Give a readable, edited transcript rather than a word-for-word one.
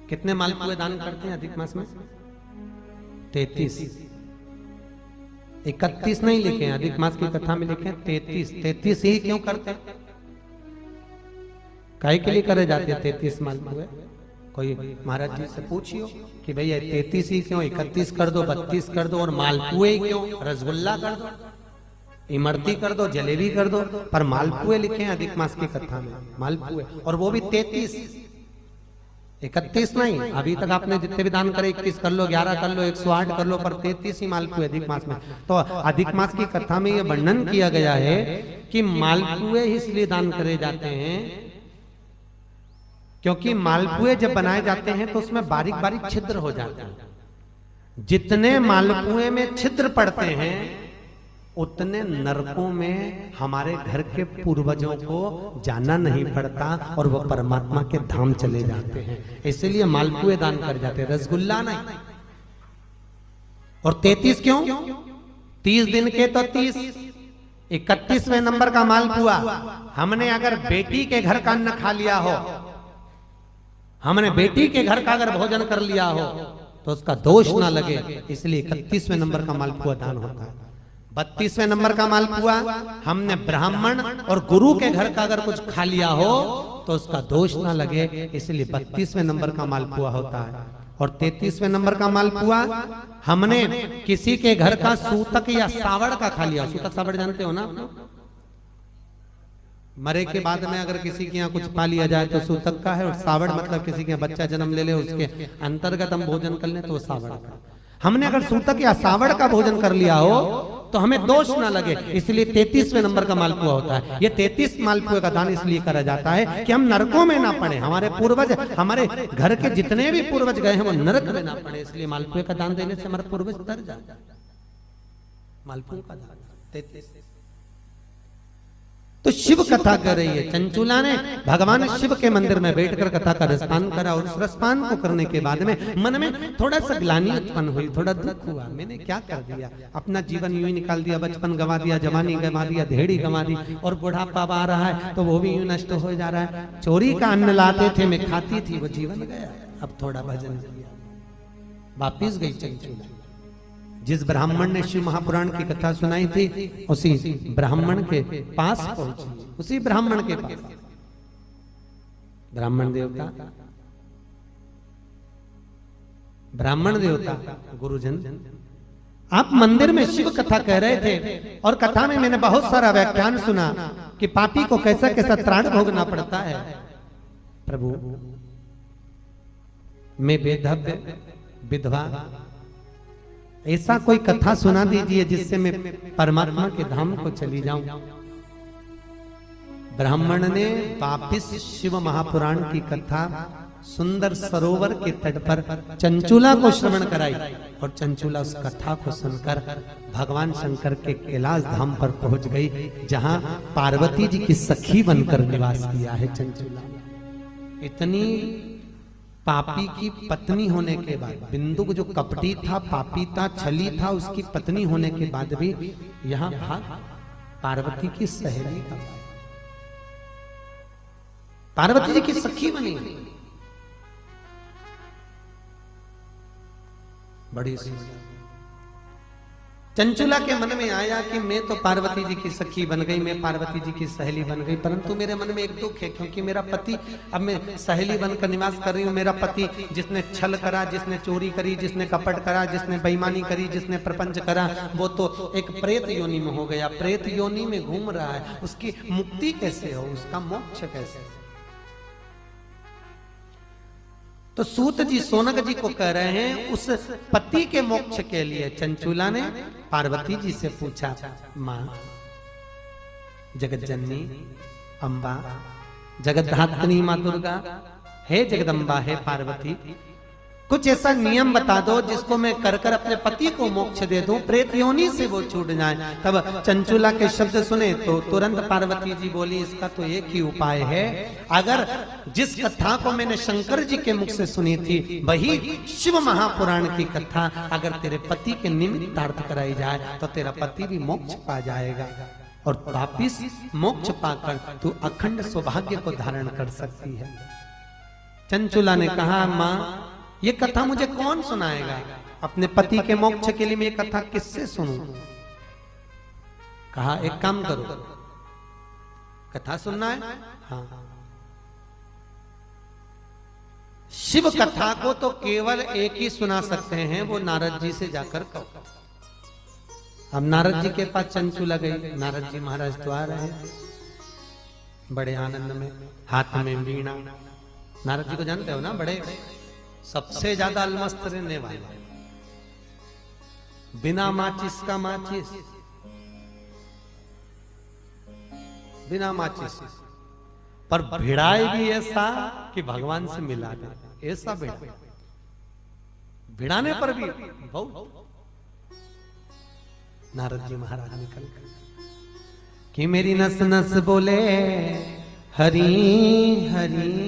कितने मालपुए दान करते हैं अधिक मास में? 33। 31 नहीं लिखे हैं, अधिक मास की कथा में लिखे हैं 33। 33 ही क्यों करते हैं? काहे के लिए करे जाते हैं 33 मालपुए? कोई महाराज जी से पूछियो कि भैया 33 ही क्यों, 31 कर दो, 32 कर दो, और मालपुए क्यों? रसगुल्ला कर दो, इमरती कर दो, जलेबी कर दो, पर मालपुए लिखे हैं अधिक मास की कथा में, मालपुए, और वो भी 33। 31 नहीं। अभी तक आपने जितने भी दान करे 21 कर लो, 11 कर लो, 108 कर लो, पर 33 ही मालपुए अधिक मास में। तो अधिक मास की कथा में यह वर्णन किया गया है कि मालपुए इसलिए दान करे जाते हैं क्योंकि मालपुए जब बनाए जाते हैं तो उसमें बारीक बारीक छिद्र हो जाते हैं। जितने मालपुए में छिद्र पड़ते हैं उतने नरकों में हमारे घर के पूर्वजों को जाना नहीं पड़ता और वो परमात्मा के धाम चले जाते हैं। इसलिए मालपुए दान कर जाते हैं, रसगुल्ला नहीं। और 33 क्यों? 30 दिन के तो 30, 31वें नंबर का मालपुआ। हमने अगर बेटी के घर का अन्न खा लिया हो, हमने बेटी के घर का अगर भोजन कर लिया हो तो उसका दोष ना लगे, इसलिए 31वें नंबर का मालपुआ दान होता है। 32वें नंबर का मालपुआ हमने ब्राह्मण और गुरु के घर का अगर कुछ खा लिया हो तो उसका दोष ना लगे, इसलिए 32वें नंबर का मालपुआ होता है। और 33वें नंबर का मालपुआ हमने किसी के घर का सूतक या सावड़ का खा लिया। सूतक सावड़ जानते हो ना? मरे के बाद में अगर किसी के यहाँ कुछ पा लिया जाए तो सूतक का है, और सावड़ मतलब किसी के यहाँ बच्चा जन्म ले ले उसके अंतर्गत हम भोजन कर ले तो वो सावड़ का। हमने अगर सूतक या सावड़ का भोजन कर लिया हो तो हमें दोष ना लगे, इसलिए 33वें नंबर का मालपुआ होता है। ये 33 मालपुए का दान इसलिए करा जाता है कि हम नरकों में ना पड़े, हमारे पूर्वज, हमारे घर के जितने भी पूर्वज गए हैं वो नरक में ना पड़े, इसलिए मालपुए का दान देने से हमारे पूर्वज तर जाते हैं। मालपुए का दान 33। तो शिव कथा कर रही है। चंचुला ने भगवान शिव के मंदिर में बैठकर कथा का रसपान करा, और उस रसपान को करने के बाद में मन में थोड़ा सा ग्लानि उत्पन्न हुई, थोड़ा दुख हुआ। मैंने क्या कर दिया? अपना जीवन यूं ही निकाल दिया, बचपन गंवा दिया, जवानी गंवा दिया, धेड़ी गंवा दी, और बुढ़ापा आ रहा है तो वो भी यूं नष्ट हो जा रहा है। चोरी का अन्न लाते थे, मैं खाती थी, वो जीवन गया। अब थोड़ा भजन किया, वापिस गई चंचुला। जिस ब्राह्मण ने शिव महापुराण की कथा सुनाई थी उसी ब्राह्मण के पास पहुंची, उसी ब्राह्मण के पास। ब्राह्मण देवता, ब्राह्मण देवता गुरुजन, आप मंदिर में शिव कथा कह रहे थे और कथा में मैंने बहुत सारा व्याख्यान सुना कि पापी को कैसा कैसा त्राण भोगना पड़ता है। प्रभु, मैं बेधव्य विधवा, ऐसा कोई कथा सुना दीजिए जिससे मैं परमात्मा के धाम को चली जाऊं। ब्राह्मण ने वापिस शिव महापुराण की कथा सुंदर सरोवर के तट पर चंचुला को श्रवण कराई, और चंचुला उस कथा को सुनकर भगवान शंकर के कैलाश धाम पर पहुंच गई, जहां पार्वती जी की सखी बनकर निवास किया है चंचुला। इतनी पापी की पत्नी होने के बाद, बिंदु जो कपटी था, पापी था, छली था, उसकी पत्नी होने के बाद भी यहां भाग पार्वती की सहेली का, पार्वती जी की सखी बनी। बड़ी चंचुला के मन में आया कि मैं तो पार्वती जी की सखी बन गई, मैं पार्वती जी की सहेली बन गई, परंतु मेरे मन में एक दुख है, क्योंकि मेरा पति, अब मैं सहेली बनकर निवास कर रही हूँ, मेरा पति जिसने छल करा, जिसने चोरी करी, जिसने कपट करा, जिसने बेईमानी करी, जिसने प्रपंच करा, वो तो एक प्रेत योनि में हो गया, प्रेत योनि में घूम रहा है। उसकी मुक्ति कैसे हो, उसका मोक्ष कैसे? तो सूत जी सोनक जी को कह रहे हैं उस पति के मोक्ष के लिए चंचुला ने पार्वती जी से पूछा, मां जगत जननी अम्बा, जगतधात्री मां दुर्गा, हे जगदम्बा, हे पार्वती, कुछ ऐसा नियम बता दो जिसको मैं कर कर अपने पति को मोक्ष दे दूं, प्रेत योनि से वो छूट जाए। तब चंचुला के शब्द सुने तो तुरंत पार्वती जी बोली, इसका तो एक ही उपाय है, अगर जिस कथा को मैंने शंकर जी के मुख से सुनी थी वही शिव महापुराण की कथा अगर तेरे पति के निमित्तार्थ कराई जाए तो तेरा पति भी मोक्ष पा जाएगा, और वापिस मोक्ष पाकर तू अखंड सौभाग्य को धारण कर सकती है। चंचुला ने कहा, मां ये कथा मुझे कौन सुनाएगा? अपने पति के मोक्ष के लिए मैं ये कथा किससे सुनूं? कहा एक काम करो, कथा सुनना है? हाँ। शिव कथा को तो केवल एक ही सुना सकते हैं, वो नारद जी से जाकर कहो। अब नारद जी के पास चंचूला गई। नारद जी महाराज तो आ रहे हैं बड़े आनंद में, हाथ में वीणा। नारद जी को जानते हो ना, बड़े सबसे ज्यादा अलमस्त रहने वाले, बिना माचिस का माचिस, बिना माचिस, पर भिड़ाए भी ऐसा कि भगवान से मिला दे, ऐसा भिड़ा, भिड़ाने पर भी बहुत। नारद जी महाराज निकल गए कि मेरी नस नस बोले हरी हरी।